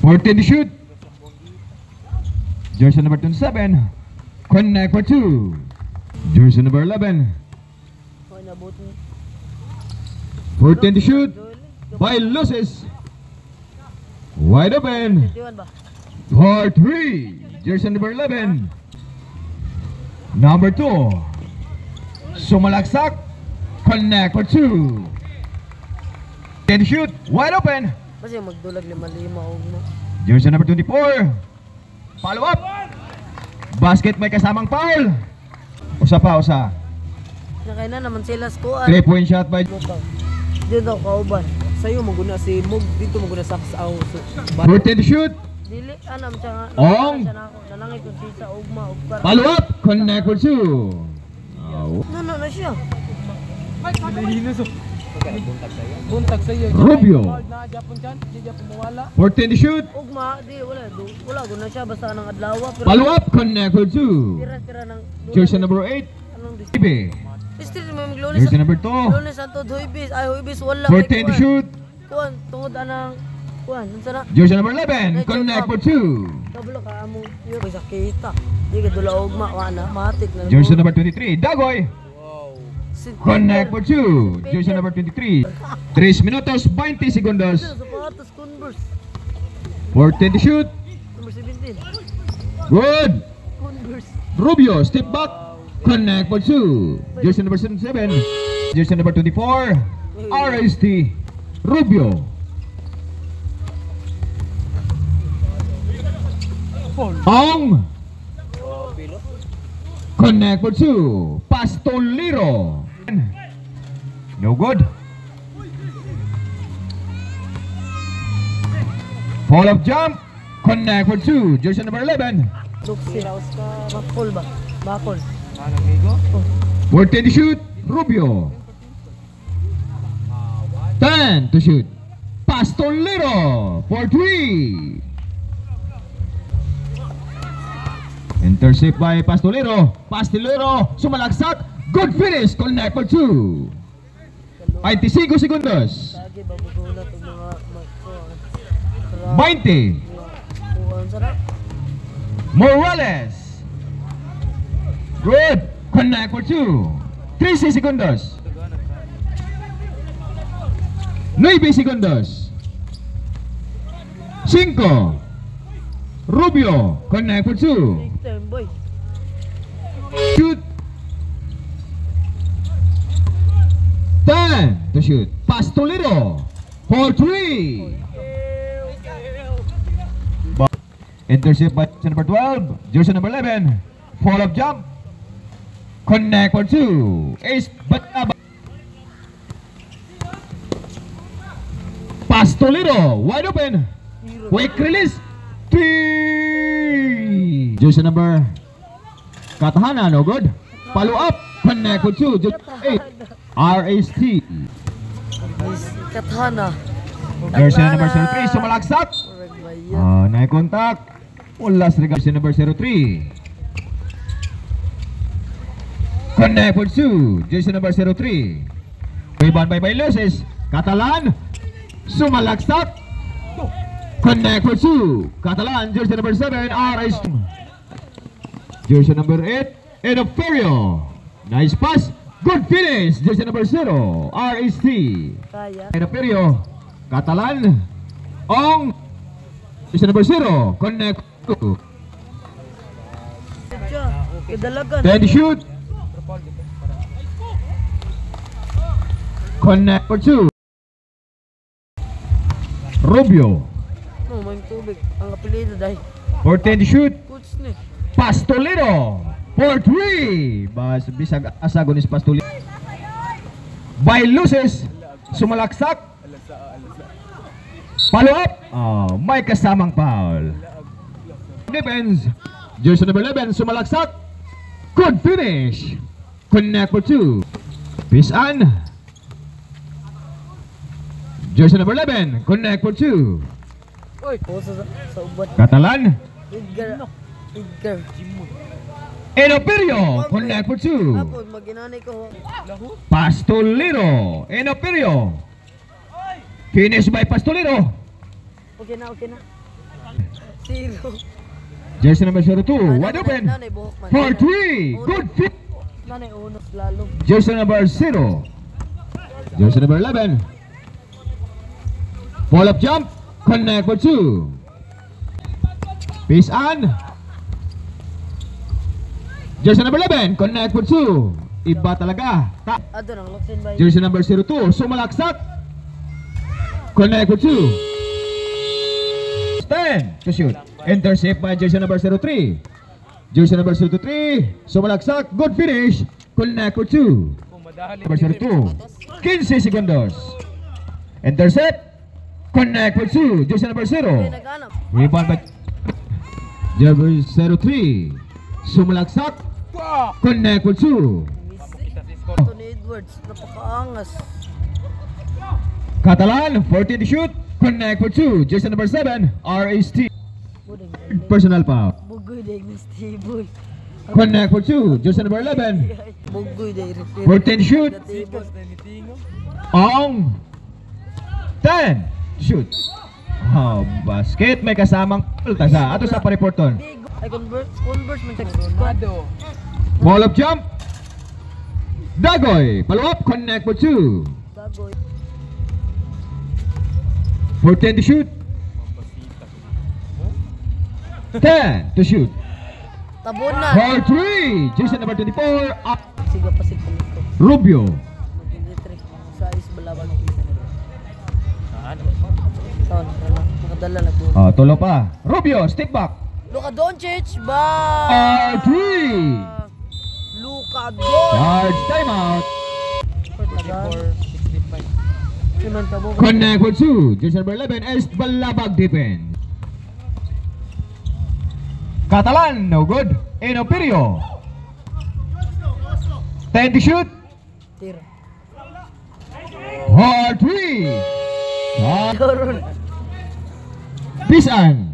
14 to shoot. Jersey number 27. Connect for 2. Jersey number 11. 14 to shoot. By loses. Wide open. For 3. Jersey number 11. Number 2. Sumalaksak. Connect for 2. 10 to shoot. Wide open. Kasi magdulag 5-5 mo. Jersey number 24. Follow up. Basket may kasamang foul. Usa pa, usa. Nakay na naman sila skuan. 3-point shot by Dito kauban. Sa'yo maguna si Mug dito maguna sa aw. 14 to shoot. Dili anam siya nga. Ong. Nanangit ko siya ugma ug para. Follow up. Connect for 2. Oh. No na siya. Hinahinus. Buntag sa'yo. Rubio. Na Japon dyan. Di Japon mawala. 14 to shoot. Ugma di wala guna siya basta nang adlaw pero. Follow up. Connect for 2. Tira nang. Jersey number 8. Anong di? Ibe. Still may maglunes. Jersey number 2. Lunes ato Huibis. Ay Huibis wala. 14 to shoot. Kuan tungod anang kuan unsa na? Jersey number 11. Connect for 2. Kabalo ka amo. Yo sa kita. Di ka dula ugma wa na matik na. Jersey number 23. Dagoy. Connect for 2. Jersey number 23. 3 minutos 20 segundos. Sapatos Converse. 14 to shoot. Number 17. Good. Converse. Rubio, step back. Connect for 2. Jersey number 7. Jersey number 24. RST. Rubio. Ong. Connect for 2. Pastolero. No good. Fall of jump. Connect for 2. Jersey number 11. Luxi. Bakol ba? Bakol. 14 to shoot. Rubio. 10 to shoot. Pastolero for 3. Intercept by Pastolero. Pastolero sumalaksak. Good finish. Connect for 2. 25 segundos. Lagi ba bugulat ang mga 20. kuan sarap. Morales. Good. Connect for 2. 13 segundos. 9 segundos. 5. Rubio. Connect for 2. Big time boy. Shoot. 10 to shoot. Pastolero for 3. Intercept by number 12. Jersey number 11. Fall of jump. Connect for 2. Ace Bataba. Pastolero wide open. Quick release. 3. Jersey number Katahana, no good. Follow up. Connect for 2. Jersey 8. RST. Katana. Jersey number 03. Sumalaksak. Nai-contact. Ulas regard. Jersey number 03. Connect for 2. Jersey number 03. Rebound by Bailuses. Catalan. Sumalaksak. Connect for 2. Catalan. Jersey number 7. RST. Jersey number 8. Enoferio. Nice pass. Good finish. Jersey number 0. RST. Kaya. Enoferio. Catalan. Ong. Jersey number 0. Connect. Kedalagan. 10 shoot. Connect for 2. Rubio. No, may tubig. Ang apelido dahil. 14 shoot. Coach ni. Pastolero for 3. Bas bisag asagonis Pastolero. By loses. Sumalaksak. Follow up. May kasamang foul. Defense. Jersey number 11. Sumalaksak. Good finish. Connect for 2. Pisan. Jersey number 11. Connect for 2. Oy, sa ubat. Catalan. Edgar. Enoferio. Connect for 2. Apo, maginanay ko. Pastolero. Enoferio. Finish by Pastolero. Okay na, okay na. Zero. Jersey number 02, wide open. Nanay buhok man. For 3. Good fit. Nanay unos lalo. Jersey number 0. Jersey number 11. Pull-up jump. Connect for 2. Peace on. Jersey number 11. Connect for 2. Iba talaga. Ado nang loksin ba? Jersey number 02. Sumalaksak. Connect for 2. 10 to shoot. Intercept by jersey number 03. Jersey number 03. Sumalaksak. Good finish. Connect for 2. Kung madali. Number 02. 15 segundos. Intercept. Connect for 2. Jersey number 0. Naghanap. Rebound by jersey 03. Sumalaksak. Connect for 2. Tony Edwards, napakaangas. Catalan, 14 to shoot. Connect for 2. Jersey number 7. RST. Budeng. Personal foul. Bugoy day ni Steve. Connect for 2. Jersey number 11. Bugoy day. 14 to shoot. Sikas na nitingo. Ong 10 to shoot. Oh, basket. May kasamang ulta sa ato sa pariporton. Ay convert man siya. Ronaldo. Ball of jump. Dagoy. Follow up. Connect for 2. Dagoy. 14 to shoot. 10 to shoot. Tabon na. For 3. Jersey number 24. Up. Siga pasit ko. Rubio. Mag-electric sa is balabag. Ano? Taon, wala. Makadala na po. Tulo pa. Rubio. Step back. Luka Doncic ba? R3. Luka Doncic. Charge timeout. Siman ka mo. Connect for 2. Jersey number 11 is Balabag defense. Catalan, no good. Enoperio. 10 to shoot. Tira. R3. Doron. Bisan.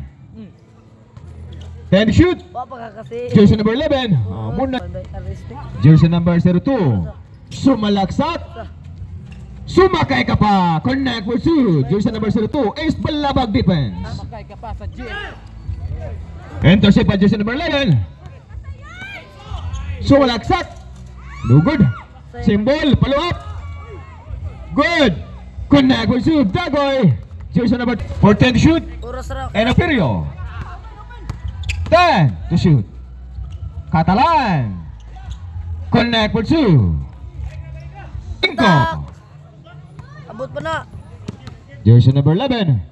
10 to shoot. Papa ka kasi. Jersey number 11. Muna. Arresting. Jersey number 02. Sumalaksak. Sumakay ka pa. Connect for 2. Jersey number 02 is Balabag defense. Makay ka pa sa GM. Intercept by jersey number 11. Sumalaksak. No good. Symbol. Follow up. Good. Connect for 2. Dagoy. Jersey number 14 to shoot. Oras ra. Enoperio. 10 to shoot. Catalan. Connect for 2. 5. Abot pa na. Jersey number 11.